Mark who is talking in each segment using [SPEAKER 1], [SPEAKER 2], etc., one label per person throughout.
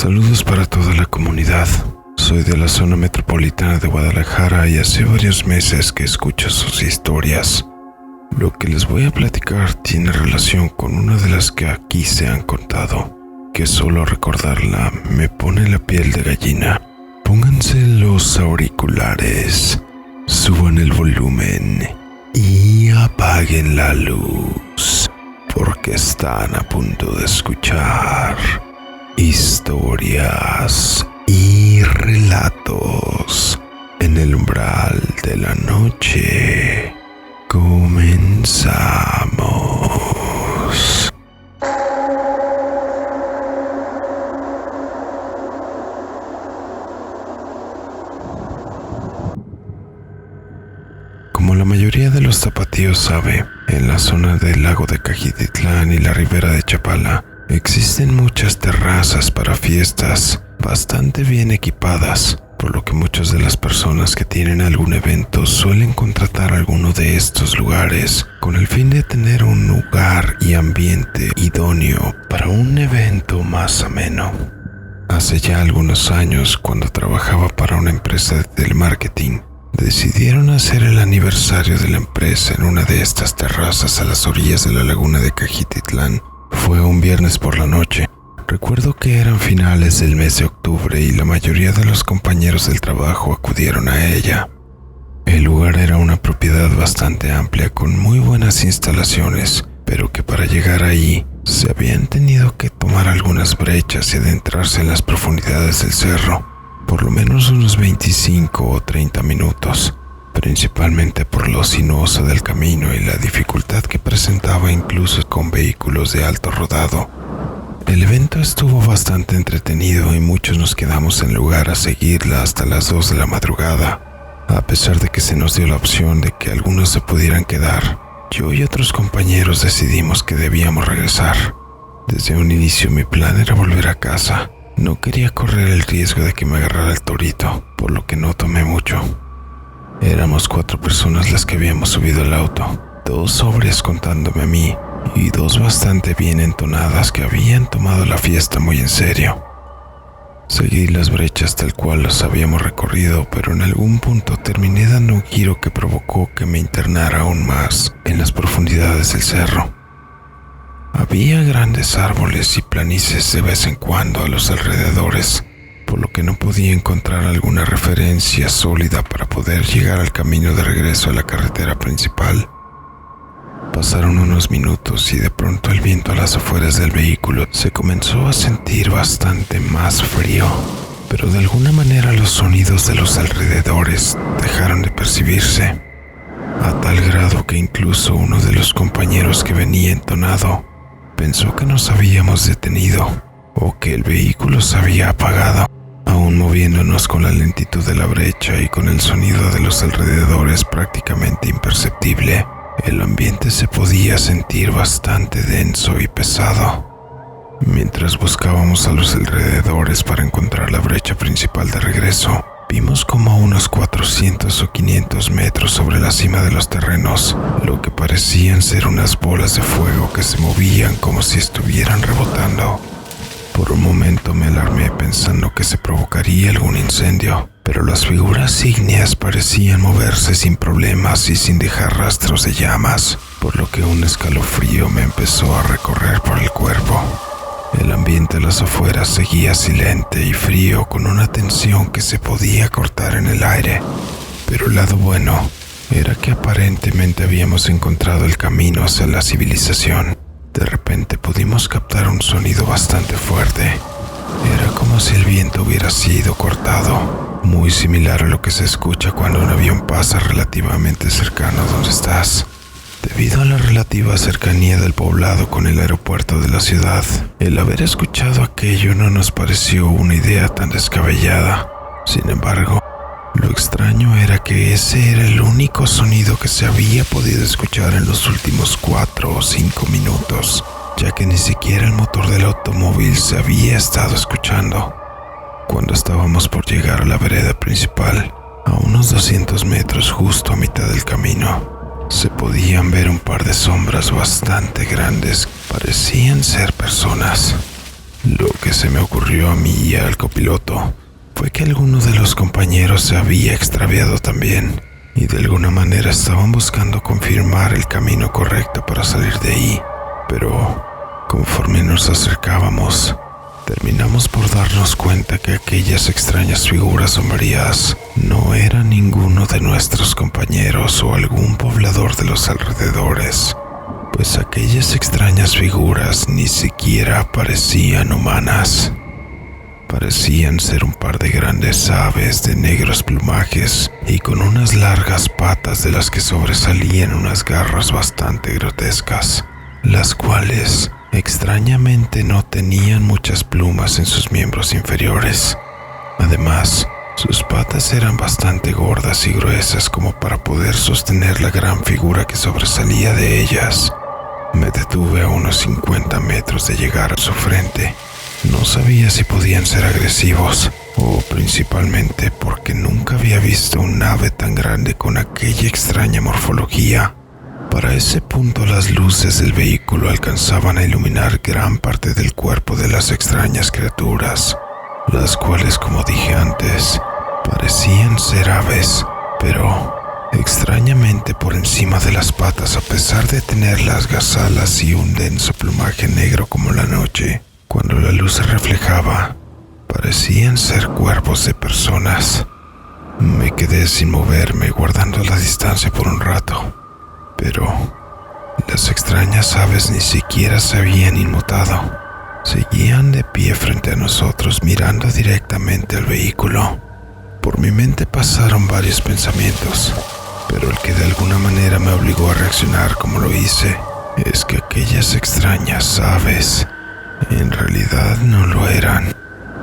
[SPEAKER 1] Saludos para toda la comunidad. Soy de la zona metropolitana de Guadalajara y hace varios meses que escucho sus historias. Lo que les voy a platicar tiene relación con una de las que aquí se han contado, que solo recordarla me pone la piel de gallina. Pónganse los auriculares, suban el volumen y apaguen la luz, porque están a punto de escuchar historias y relatos en el umbral de la noche. Comenzamos. Como la mayoría de los tapatíos sabe, en la zona del lago de Cajititlán y la ribera de Chapala existen muchas terrazas para fiestas bastante bien equipadas, por lo que muchas de las personas que tienen algún evento suelen contratar alguno de estos lugares con el fin de tener un lugar y ambiente idóneo para un evento más ameno. Hace ya algunos años, cuando trabajaba para una empresa de telemarketing, decidieron hacer el aniversario de la empresa en una de estas terrazas a las orillas de la laguna de Cajititlán. Fue un viernes por la noche. Recuerdo que eran finales del mes de octubre y la mayoría de los compañeros del trabajo acudieron a ella. El lugar era una propiedad bastante amplia con muy buenas instalaciones, pero que para llegar ahí se habían tenido que tomar algunas brechas y adentrarse en las profundidades del cerro, por lo menos unos 25 o 30 minutos, principalmente por lo sinuoso del camino y la dificultad que presentaba incluso con vehículos de alto rodado. El evento estuvo bastante entretenido y muchos nos quedamos en lugar a seguirla hasta las 2 de la madrugada. A pesar de que se nos dio la opción de que algunos se pudieran quedar, yo y otros compañeros decidimos que debíamos regresar. Desde un inicio mi plan era volver a casa. No quería correr el riesgo de que me agarrara el torito, por lo que no tomé mucho. Éramos 4 personas las que habíamos subido al auto, 2 sobrias contándome a mí, y 2 bastante bien entonadas que habían tomado la fiesta muy en serio. Seguí las brechas tal cual las habíamos recorrido, pero en algún punto terminé dando un giro que provocó que me internara aún más en las profundidades del cerro. Había grandes árboles y planicies de vez en cuando a los alrededores, por lo que no podía encontrar alguna referencia sólida para poder llegar al camino de regreso a la carretera principal. Pasaron unos minutos y de pronto el viento a las afueras del vehículo se comenzó a sentir bastante más frío, pero de alguna manera los sonidos de los alrededores dejaron de percibirse, a tal grado que incluso uno de los compañeros que venía entonado pensó que nos habíamos detenido o que el vehículo se había apagado. Aún moviéndonos con la lentitud de la brecha y con el sonido de los alrededores prácticamente imperceptible, el ambiente se podía sentir bastante denso y pesado. Mientras buscábamos a los alrededores para encontrar la brecha principal de regreso, vimos como a unos 400 o 500 metros sobre la cima de los terrenos, lo que parecían ser unas bolas de fuego que se movían como si estuvieran rebotando. Por un momento me alarmé pensando que se provocaría algún incendio, pero las figuras ígneas parecían moverse sin problemas y sin dejar rastros de llamas, por lo que un escalofrío me empezó a recorrer por el cuerpo. El ambiente a las afueras seguía silente y frío con una tensión que se podía cortar en el aire, pero el lado bueno era que aparentemente habíamos encontrado el camino hacia la civilización. De repente pudimos captar un sonido bastante fuerte. Era como si el viento hubiera sido cortado, muy similar a lo que se escucha cuando un avión pasa relativamente cercano a donde estás. Debido a la relativa cercanía del poblado con el aeropuerto de la ciudad, el haber escuchado aquello no nos pareció una idea tan descabellada. Sin embargo, lo extraño era que ese era el único sonido que se había podido escuchar en los últimos 4 o 5 minutos, ya que ni siquiera el motor del automóvil se había estado escuchando. Cuando estábamos por llegar a la vereda principal, a unos 200 metros justo a mitad del camino, se podían ver un par de sombras bastante grandes, parecían ser personas. Lo que se me ocurrió a mí y al copiloto fue que alguno de los compañeros se había extraviado también y de alguna manera estaban buscando confirmar el camino correcto para salir de ahí. Pero conforme nos acercábamos, terminamos por darnos cuenta que aquellas extrañas figuras sombrías no eran ninguno de nuestros compañeros o algún poblador de los alrededores, pues aquellas extrañas figuras ni siquiera parecían humanas. Parecían ser un par de grandes aves de negros plumajes y con unas largas patas de las que sobresalían unas garras bastante grotescas, las cuales extrañamente no tenían muchas plumas en sus miembros inferiores. Además, sus patas eran bastante gordas y gruesas como para poder sostener la gran figura que sobresalía de ellas. Me detuve a unos 50 metros de llegar a su frente. No sabía si podían ser agresivos o principalmente porque nunca había visto un ave tan grande con aquella extraña morfología. Para ese punto las luces del vehículo alcanzaban a iluminar gran parte del cuerpo de las extrañas criaturas, las cuales, como dije antes, parecían ser aves, pero extrañamente por encima de las patas, a pesar de tener largas alas y un denso plumaje negro como la noche, cuando la luz se reflejaba, parecían ser cuerpos de personas. Me quedé sin moverme, guardando la distancia por un rato, pero las extrañas aves ni siquiera se habían inmutado. Seguían de pie frente a nosotros, mirando directamente al vehículo. Por mi mente pasaron varios pensamientos, pero el que de alguna manera me obligó a reaccionar como lo hice es que aquellas extrañas aves en realidad no lo eran.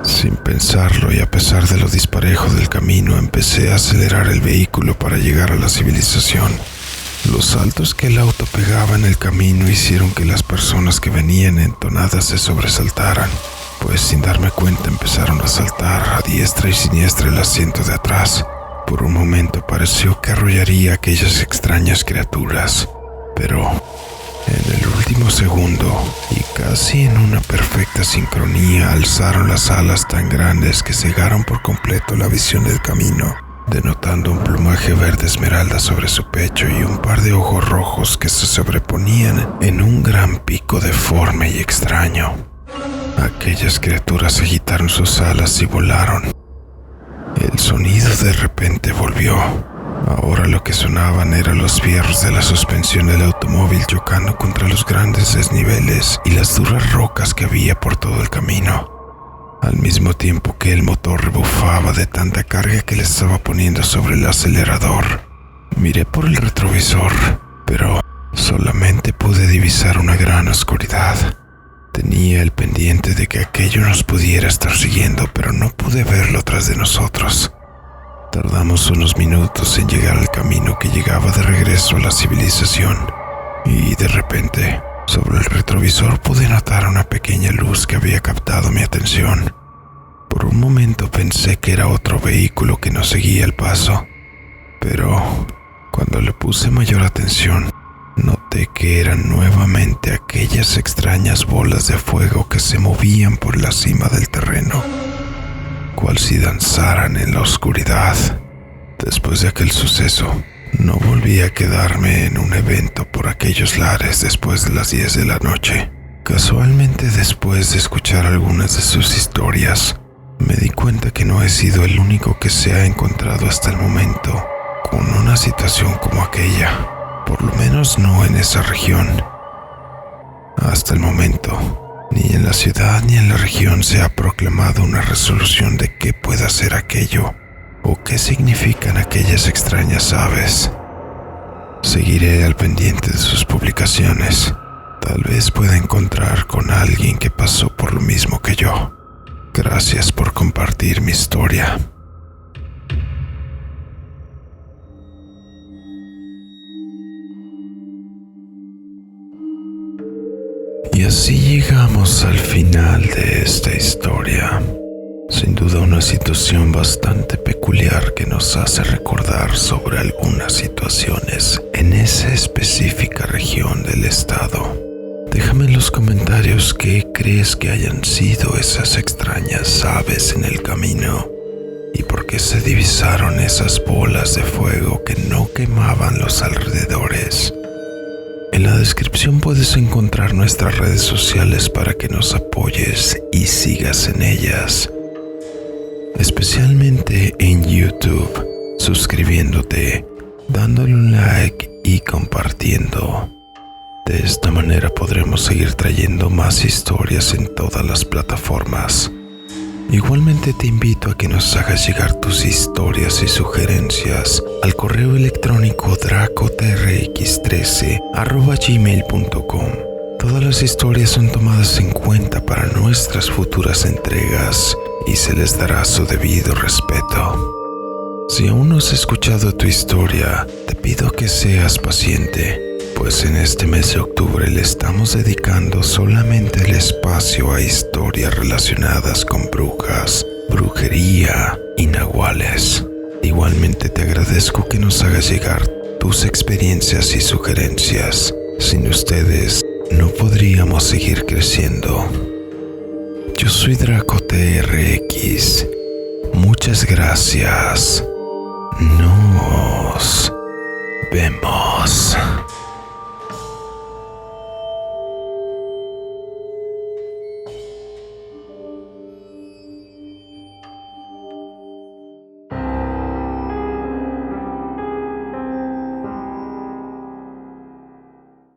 [SPEAKER 1] Sin pensarlo y a pesar de lo disparejo del camino, empecé a acelerar el vehículo para llegar a la civilización. Los saltos que el auto pegaba en el camino hicieron que las personas que venían entonadas se sobresaltaran, pues sin darme cuenta empezaron a saltar a diestra y siniestra el asiento de atrás. Por un momento pareció que arrollaría a aquellas extrañas criaturas, pero en el último segundo, y casi en una perfecta sincronía, alzaron las alas tan grandes que cegaron por completo la visión del camino, denotando un plumaje verde esmeralda sobre su pecho y un par de ojos rojos que se sobreponían en un gran pico deforme y extraño. Aquellas criaturas agitaron sus alas y volaron. El sonido de repente volvió. Ahora lo que sonaban eran los fierros de la suspensión del automóvil chocando contra los grandes desniveles y las duras rocas que había por todo el camino, al mismo tiempo que el motor rebufaba de tanta carga que le estaba poniendo sobre el acelerador. Miré por el retrovisor, pero solamente pude divisar una gran oscuridad. Tenía el pendiente de que aquello nos pudiera estar siguiendo, pero no pude verlo tras de nosotros. Tardamos unos minutos en llegar al camino que llegaba de regreso a la civilización, y de repente, sobre el retrovisor pude notar una pequeña luz que había captado mi atención. Por un momento pensé que era otro vehículo que nos seguía el paso, pero cuando le puse mayor atención, noté que eran nuevamente aquellas extrañas bolas de fuego que se movían por la cima del terreno, cual si danzaran en la oscuridad. Después de aquel suceso, no volví a quedarme en un evento por aquellos lares después de las 10 de la noche. Casualmente, después de escuchar algunas de sus historias, me di cuenta que no he sido el único que se ha encontrado hasta el momento con una situación como aquella, por lo menos no en esa región. Hasta el momento, ni en la ciudad ni en la región se ha proclamado una resolución de qué pueda ser aquello o qué significan aquellas extrañas aves. Seguiré al pendiente de sus publicaciones. Tal vez pueda encontrar con alguien que pasó por lo mismo que yo. Gracias por compartir mi historia. Y así llegamos al final de esta historia. Sin duda una situación bastante peculiar que nos hace recordar sobre algunas situaciones en esa específica región del estado. Déjame en los comentarios qué crees que hayan sido esas extrañas aves en el camino y por qué se divisaron esas bolas de fuego que no quemaban los alrededores. En la descripción puedes encontrar nuestras redes sociales para que nos apoyes y sigas en ellas, especialmente en YouTube, suscribiéndote, dándole un like y compartiendo. De esta manera podremos seguir trayendo más historias en todas las plataformas. Igualmente te invito a que nos hagas llegar tus historias y sugerencias al correo electrónico dracotrx13@gmail.com. Todas las historias son tomadas en cuenta para nuestras futuras entregas y se les dará su debido respeto. Si aún no has escuchado tu historia, te pido que seas paciente, pues en este mes de octubre le estamos dedicando solamente el espacio a historias relacionadas con brujas, brujería y nahuales. Igualmente te agradezco que nos hagas llegar tus experiencias y sugerencias. Sin ustedes no podríamos seguir creciendo. Yo soy DracoTRX. Muchas gracias. Nos vemos.